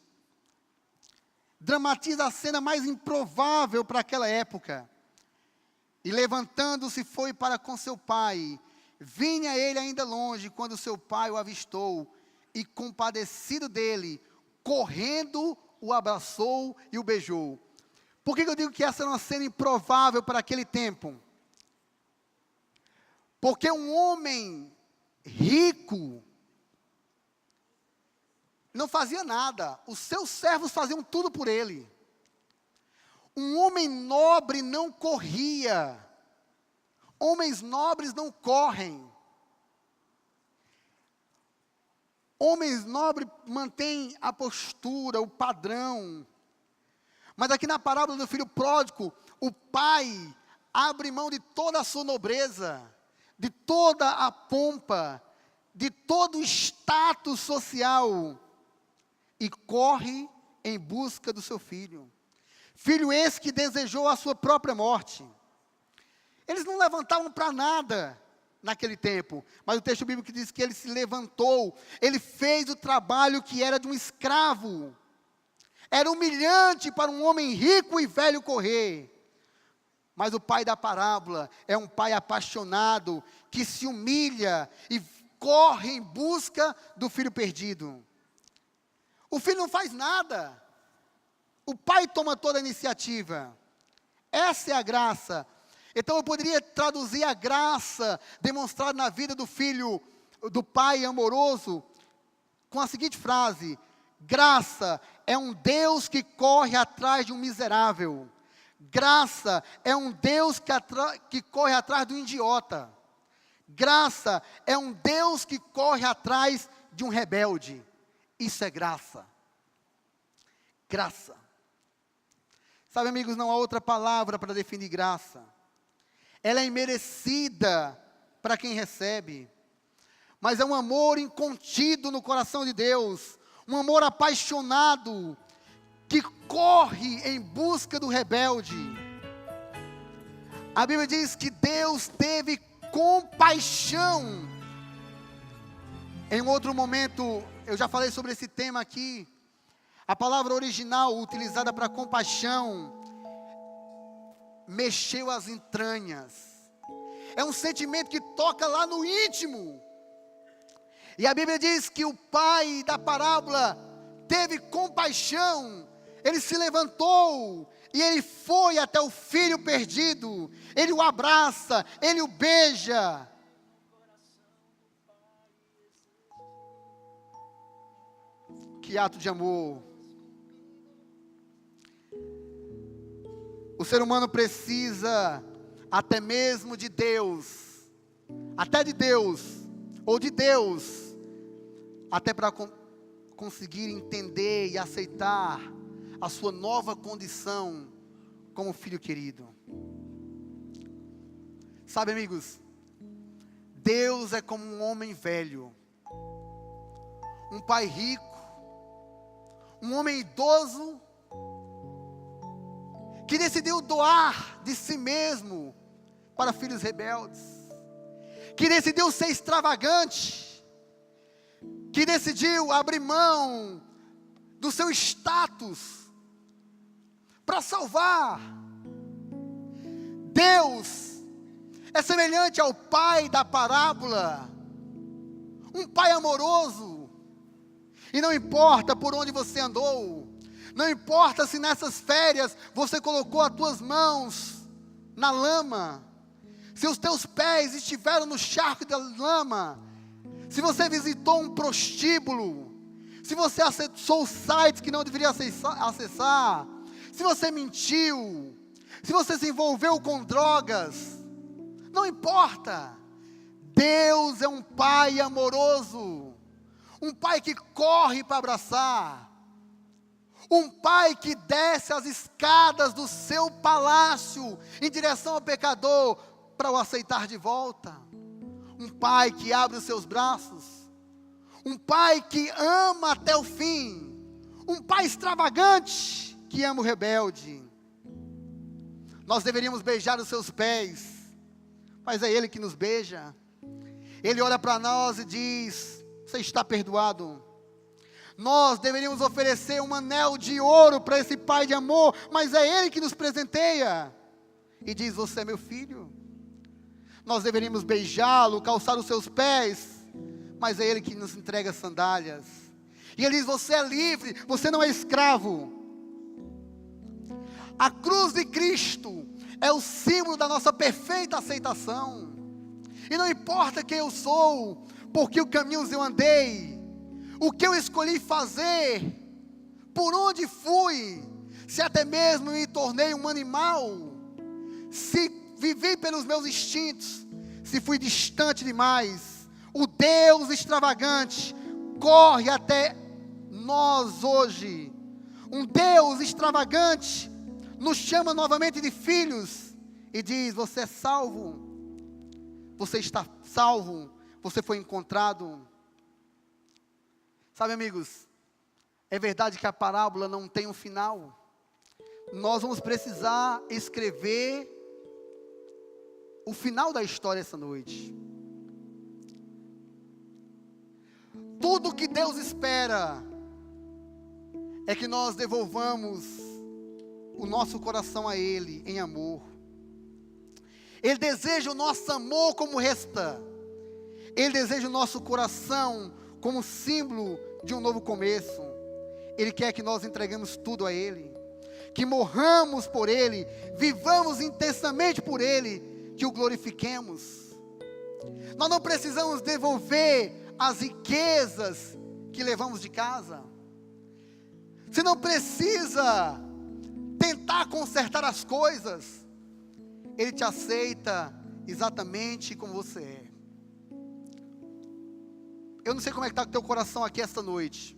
dramatiza a cena mais improvável para aquela época. E levantando-se foi para com seu pai. Vinha ele ainda longe, quando seu pai o avistou, e compadecido dele, correndo, o abraçou e o beijou. Por que eu digo que essa era uma cena improvável para aquele tempo? Porque um homem rico não fazia nada, os seus servos faziam tudo por ele. Um homem nobre não corria, homens nobres não correm. Homens nobres mantêm a postura, o padrão. Mas aqui na parábola do filho pródigo, o pai abre mão de toda a sua nobreza, de toda a pompa, de todo o status social, e corre em busca do seu filho. Filho esse que desejou a sua própria morte. Eles não levantavam para nada naquele tempo, mas o texto bíblico diz que ele se levantou, ele fez o trabalho que era de um escravo. Era humilhante para um homem rico e velho correr. Mas o pai da parábola é um pai apaixonado, que se humilha e corre em busca do filho perdido. O filho não faz nada. O pai toma toda a iniciativa. Essa é a graça. Então eu poderia traduzir a graça demonstrada na vida do filho, do pai amoroso, com a seguinte frase: graça é um Deus que corre atrás de um miserável. Graça é um Deus que corre atrás do idiota. Graça é um Deus que corre atrás de um rebelde. Isso é graça. Graça. Sabe, amigos, não há outra palavra para definir graça. Ela é imerecida para quem recebe. Mas é um amor incontido no coração de Deus. Um amor apaixonado, que corre em busca do rebelde. A Bíblia diz que Deus teve compaixão. Em outro momento, eu já falei sobre esse tema aqui. A palavra original utilizada para compaixão mexeu as entranhas. É um sentimento que toca lá no íntimo. E a Bíblia diz que o pai da parábola teve compaixão. Ele se levantou e ele foi até o filho perdido. Ele o abraça, ele o beija. Que ato de amor. O ser humano precisa até mesmo de Deus, até de Deus, ou de Deus, até para conseguir entender e aceitar a sua nova condição como filho querido. Sabe, amigos, Deus é como um homem velho, um pai rico, um homem idoso, que decidiu doar de si mesmo para filhos rebeldes, que decidiu ser extravagante, que decidiu abrir mão do seu status para salvar. Deus é semelhante ao pai da parábola, um pai amoroso, e não importa por onde você andou, não importa se nessas férias você colocou as tuas mãos na lama, se os teus pés estiveram no charco da lama, se você visitou um prostíbulo, se você acessou sites que não deveria acessar, se você mentiu, se você se envolveu com drogas, não importa. Deus é um pai amoroso, um pai que corre para abraçar, um pai que desce as escadas do seu palácio em direção ao pecador para o aceitar de volta. Um pai que abre os seus braços, um pai que ama até o fim, um pai extravagante que ama o rebelde. Nós deveríamos beijar os seus pés, mas é Ele que nos beija. Ele olha para nós e diz: você está perdoado. Nós deveríamos oferecer um anel de ouro para esse pai de amor, mas é Ele que nos presenteia e diz: você é meu filho. Nós deveríamos beijá-lo, calçar os seus pés, mas é Ele que nos entrega sandálias. E Ele diz: você é livre, você não é escravo. A cruz de Cristo é o símbolo da nossa perfeita aceitação. E não importa quem eu sou, por que caminhos eu andei, o que eu escolhi fazer, por onde fui, se até mesmo me tornei um animal, se vivi pelos meus instintos, se fui distante demais, o Deus extravagante corre até nós hoje. Um Deus extravagante nos chama novamente de filhos e diz: você é salvo, você está salvo, você foi encontrado. Sabe, amigos, é verdade que a parábola não tem um final. Nós vamos precisar escrever o final da história essa noite. Tudo que Deus espera é que nós devolvamos o nosso coração a Ele em amor. Ele deseja o nosso amor como resta. Ele deseja o nosso coração como símbolo de um novo começo. Ele quer que nós entreguemos tudo a Ele, que morramos por Ele, vivamos intensamente por Ele, que o glorifiquemos. Nós não precisamos devolver as riquezas que levamos de casa. Você não precisa tentar consertar as coisas. Ele te aceita exatamente como você é. Eu não sei como é que está o teu coração aqui esta noite,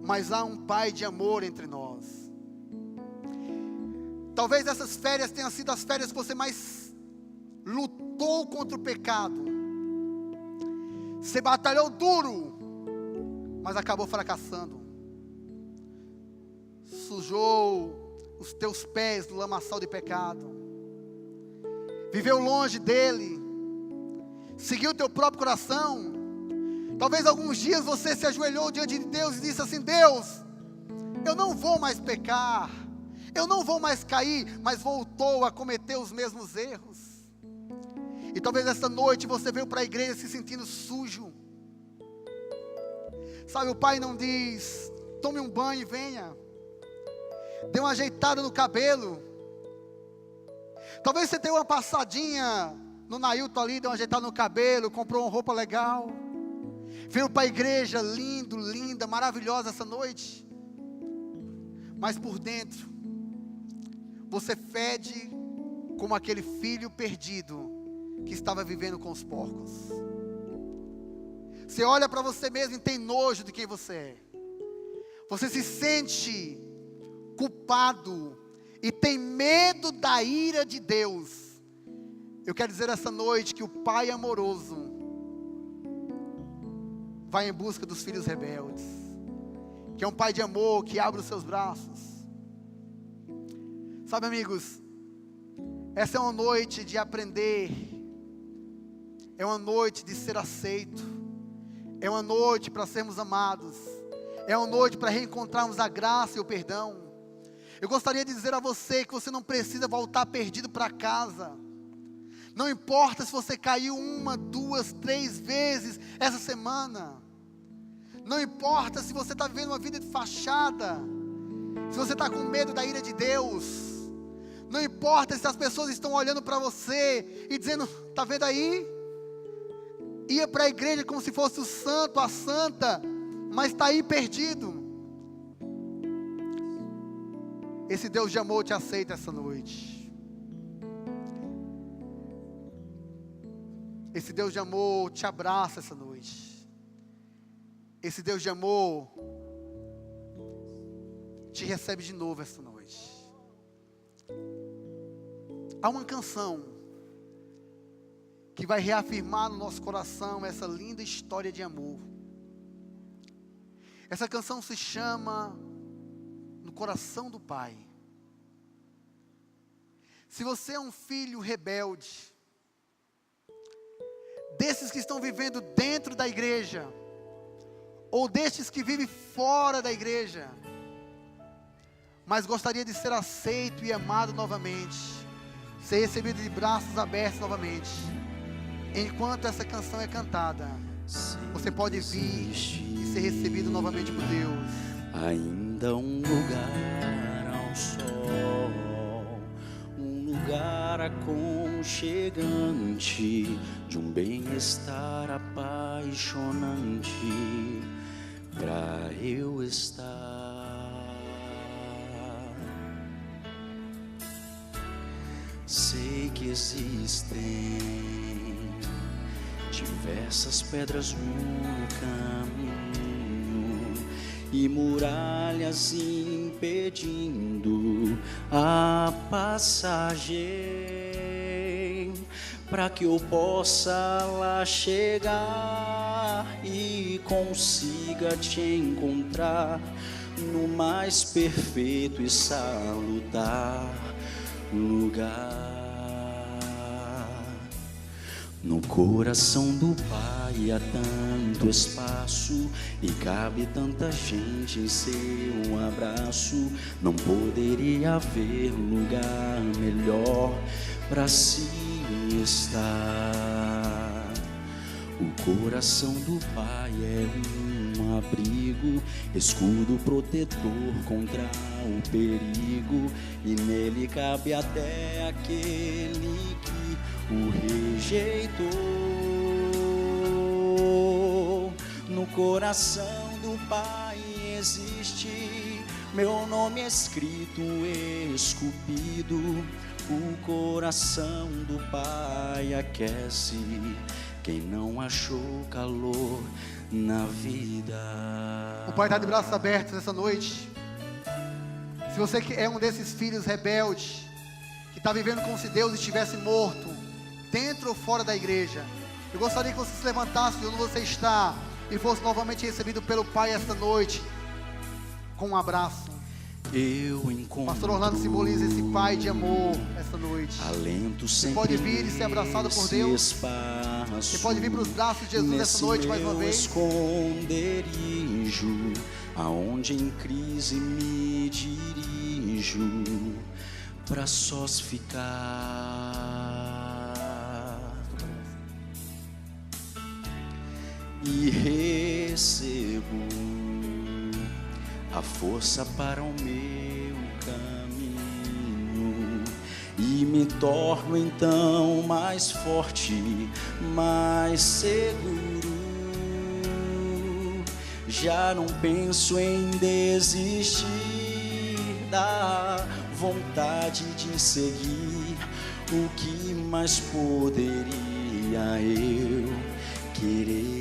mas há um Pai de amor entre nós. Talvez essas férias tenham sido as férias que você mais lutou contra o pecado. Você batalhou duro, mas acabou fracassando. Sujou os teus pés no lamaçal de pecado. Viveu longe dele. Seguiu o teu próprio coração. Talvez alguns dias você se ajoelhou diante de Deus e disse assim: Deus, eu não vou mais pecar, eu não vou mais cair, mas voltou a cometer os mesmos erros. E talvez esta noite você veio para a igreja se sentindo sujo. Sabe, o Pai não diz: tome um banho e venha. Dê uma ajeitada no cabelo. Talvez você tenha uma passadinha no Nailton ali, deu uma ajeitada no cabelo, comprou uma roupa legal, veio para a igreja lindo, linda, maravilhosa essa noite. Mas por dentro você fede como aquele filho perdido que estava vivendo com os porcos. Você olha para você mesmo e tem nojo de quem você é. Você se sente culpado e tem medo da ira de Deus. Eu quero dizer essa noite que o Pai amoroso vai em busca dos filhos rebeldes, que é um Pai de amor que abre os seus braços. Sabe, amigos, essa é uma noite de aprender, é uma noite de ser aceito, é uma noite para sermos amados, é uma noite para reencontrarmos a graça e o perdão. Eu gostaria de dizer a você que você não precisa voltar perdido para casa. Não importa se você caiu 1, 2, 3 vezes essa semana. Não importa se você está vivendo uma vida de fachada, se você está com medo da ira de Deus. Não importa se as pessoas estão olhando para você e dizendo: está vendo aí? Ia para a igreja como se fosse o santo, a santa, mas está aí perdido. Esse Deus de amor te aceita essa noite. Esse Deus de amor te abraça essa noite. Esse Deus de amor te recebe de novo essa noite. Há uma canção que vai reafirmar no nosso coração essa linda história de amor. Essa canção se chama No Coração do Pai. Se você é um filho rebelde, desses que estão vivendo dentro da igreja, ou destes que vivem fora da igreja, mas gostaria de ser aceito e amado novamente, ser recebido de braços abertos novamente, enquanto essa canção é cantada, você pode vir e ser recebido novamente por Deus. Manda um lugar ao sol, um lugar aconchegante, de um bem-estar apaixonante pra eu estar. Sei que existem diversas pedras no caminho e muralhas impedindo a passagem, para que eu possa lá chegar e consiga te encontrar no mais perfeito e salutar lugar. No coração do Pai há tanto espaço e cabe tanta gente em seu abraço. Não poderia haver lugar melhor para se estar. O coração do Pai é um abrigo, escudo protetor contra o perigo, e nele cabe até aquele que o rejeitou. No coração do Pai existe meu nome escrito, esculpido. O coração do Pai aquece quem não achou calor na vida. O Pai está de braços abertos nessa noite. Se você é um desses filhos rebeldes, que está vivendo como se Deus estivesse morto, dentro ou fora da igreja, eu gostaria que você se levantasse de onde você está e fosse novamente recebido pelo Pai esta noite, com um abraço. O pastor Orlando simboliza esse Pai de amor esta noite. Você pode vir e ser abraçado por Deus. Você pode vir para os braços de Jesus esta noite mais uma vez. Esconderijo, aonde em crise me dirijo, pra sós ficar e recebo a força para o meu caminho e me torno então mais forte, mais seguro. Já não penso em desistir da vontade de seguir. O que mais poderia eu querer?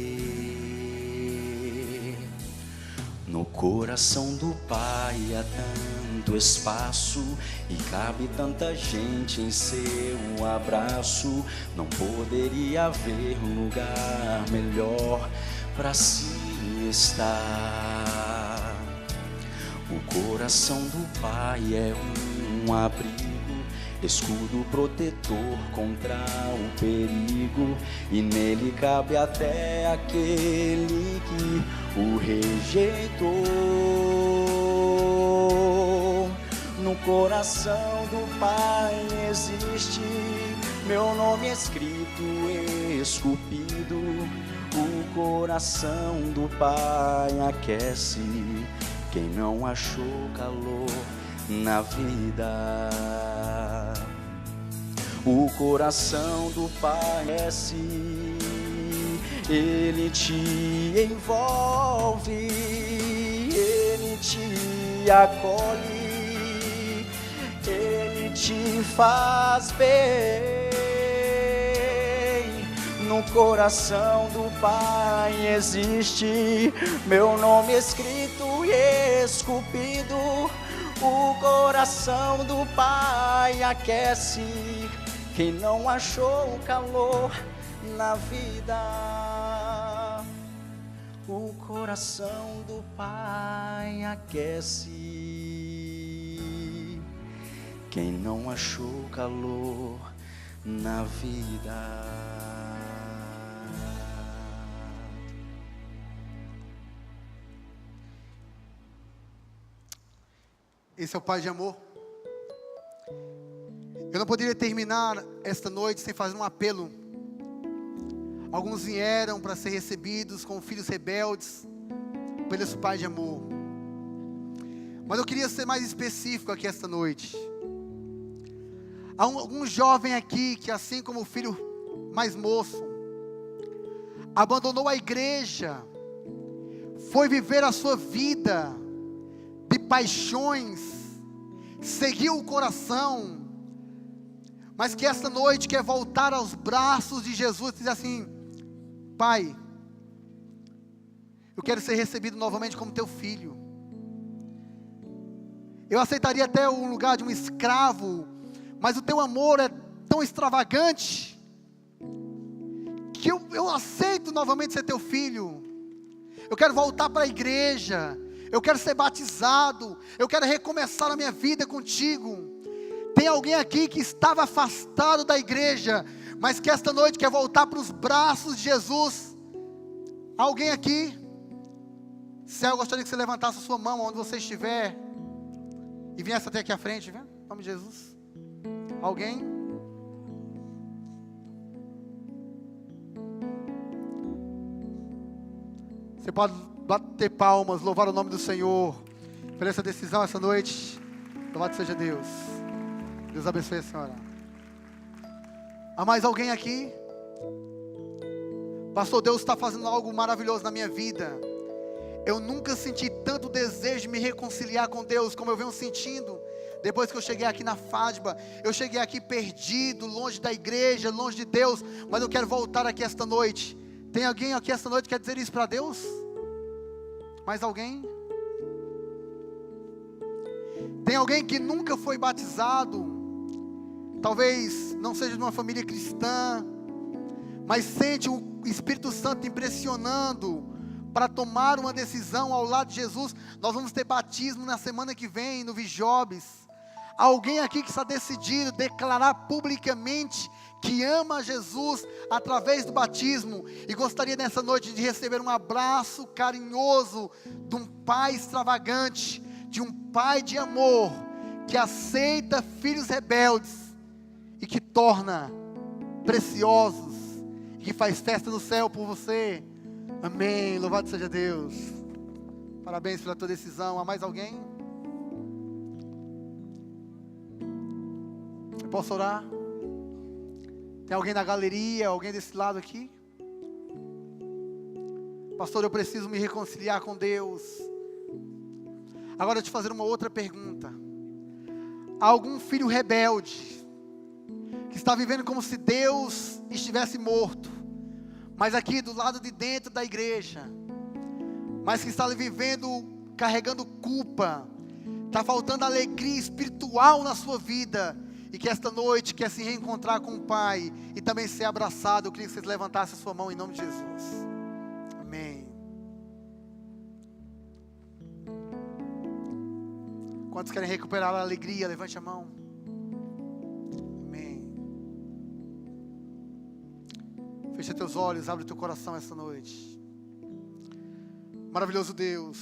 No coração do Pai há tanto espaço e cabe tanta gente em seu abraço. Não poderia haver lugar melhor para se estar. O coração do Pai é um abrigo, escudo protetor contra o perigo, e nele cabe até aquele que o rejeitou. No coração do Pai existe meu nome escrito, esculpido. O coração do Pai aquece quem não achou calor na vida. O coração do Pai aquece, ele te envolve, ele te acolhe, ele te faz bem. No coração do Pai existe meu nome escrito e esculpido. O coração do Pai aquece quem não achou calor na vida. O coração do Pai aquece quem não achou calor na vida. Esse é o Pai de amor. Eu não poderia terminar esta noite sem fazer um apelo. Alguns vieram para ser recebidos como filhos rebeldes pelo esse Pai de amor. Mas eu queria ser mais específico aqui esta noite. Há algum jovem aqui que, assim como o filho mais moço, abandonou a igreja, foi viver a sua vida de paixões, seguiu o coração, mas que esta noite quer voltar aos braços de Jesus e dizer assim: Pai, eu quero ser recebido novamente como teu filho. Eu aceitaria até o lugar de um escravo, mas o teu amor é tão extravagante, que eu aceito novamente ser teu filho. Eu quero voltar para a igreja, eu quero ser batizado, eu quero recomeçar a minha vida contigo. Tem alguém aqui que estava afastado da igreja, mas que esta noite quer voltar para os braços de Jesus? Alguém aqui? Se eu gostaria que você levantasse a sua mão onde você estiver e viesse até aqui à frente, viu? Em nome de Jesus. Alguém? Você pode bater palmas, louvar o nome do Senhor por essa decisão essa noite. Louvado seja Deus. Deus abençoe a senhora. Há mais alguém aqui? Pastor, Deus está fazendo algo maravilhoso na minha vida. Eu nunca senti tanto desejo de me reconciliar com Deus como eu venho sentindo depois que eu cheguei aqui na FADBA. Eu cheguei aqui perdido, longe da igreja, longe de Deus, mas eu quero voltar aqui esta noite. Tem alguém aqui esta noite que quer dizer isso para Deus? Mais alguém? Tem alguém que nunca foi batizado, talvez não seja de uma família cristã, mas sente o Espírito Santo impressionando para tomar uma decisão ao lado de Jesus? Nós vamos ter batismo na semana que vem, no Vijobes. Alguém aqui que está decidido a declarar publicamente que ama Jesus através do batismo e gostaria nessa noite de receber um abraço carinhoso de um pai extravagante, de um pai de amor, que aceita filhos rebeldes e que torna preciosos, e que faz festa no céu por você. Amém, louvado seja Deus. Parabéns pela tua decisão. Há mais alguém? Eu posso orar? Tem alguém na galeria, alguém desse lado aqui? Pastor, eu preciso me reconciliar com Deus. Agora eu te fazer uma outra pergunta. Há algum filho rebelde que está vivendo como se Deus estivesse morto, mas aqui do lado de dentro da igreja, mas que está vivendo, carregando culpa, está faltando alegria espiritual na sua vida, e que esta noite quer se reencontrar com o Pai, e também ser abraçado? Eu queria que vocês levantassem a sua mão em nome de Jesus. Amém. Quantos querem recuperar a alegria? Levante a mão. Amém. Fecha teus olhos, abre o teu coração essa noite. Maravilhoso Deus,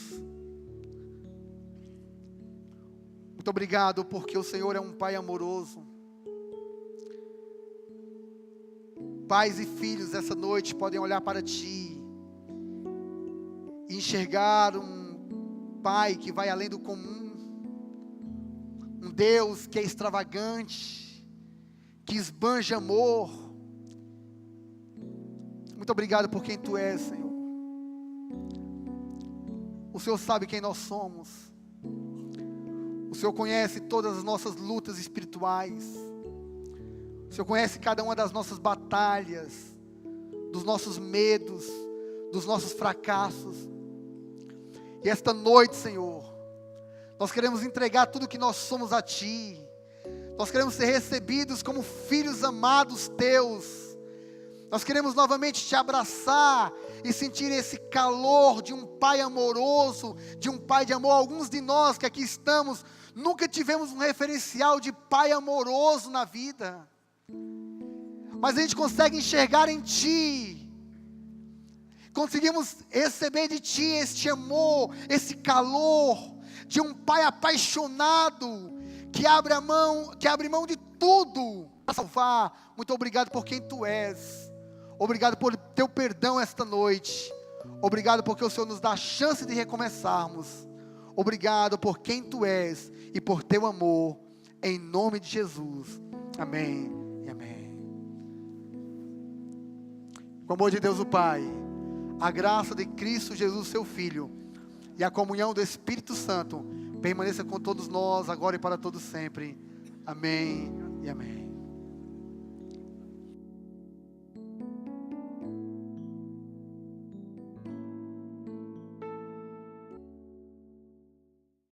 muito obrigado porque o Senhor é um Pai amoroso. Pais e filhos essa noite podem olhar para Ti e enxergar um Pai que vai além do comum, um Deus que é extravagante, que esbanja amor. Muito obrigado por quem Tu és, Senhor. O Senhor sabe quem nós somos. O Senhor conhece todas as nossas lutas espirituais. O Senhor conhece cada uma das nossas batalhas, dos nossos medos, dos nossos fracassos. E esta noite, Senhor, nós queremos entregar tudo que nós somos a Ti. Nós queremos ser recebidos como filhos amados Teus. Nós queremos novamente Te abraçar e sentir esse calor de um Pai amoroso, de um Pai de amor. Alguns de nós que aqui estamos, nunca tivemos um referencial de Pai amoroso na vida, mas a gente consegue enxergar em Ti, conseguimos receber de Ti este amor, esse calor, de um Pai apaixonado, que abre mão de tudo para salvar. Muito obrigado por quem Tu és. Obrigado por Teu perdão esta noite. Obrigado porque o Senhor nos dá a chance de recomeçarmos. Obrigado por quem Tu és e por Teu amor. Em nome de Jesus. Amém e amém. Com o amor de Deus o Pai, a graça de Cristo Jesus, Seu Filho, e a comunhão do Espírito Santo permaneça com todos nós, agora e para todos sempre. Amém e amém.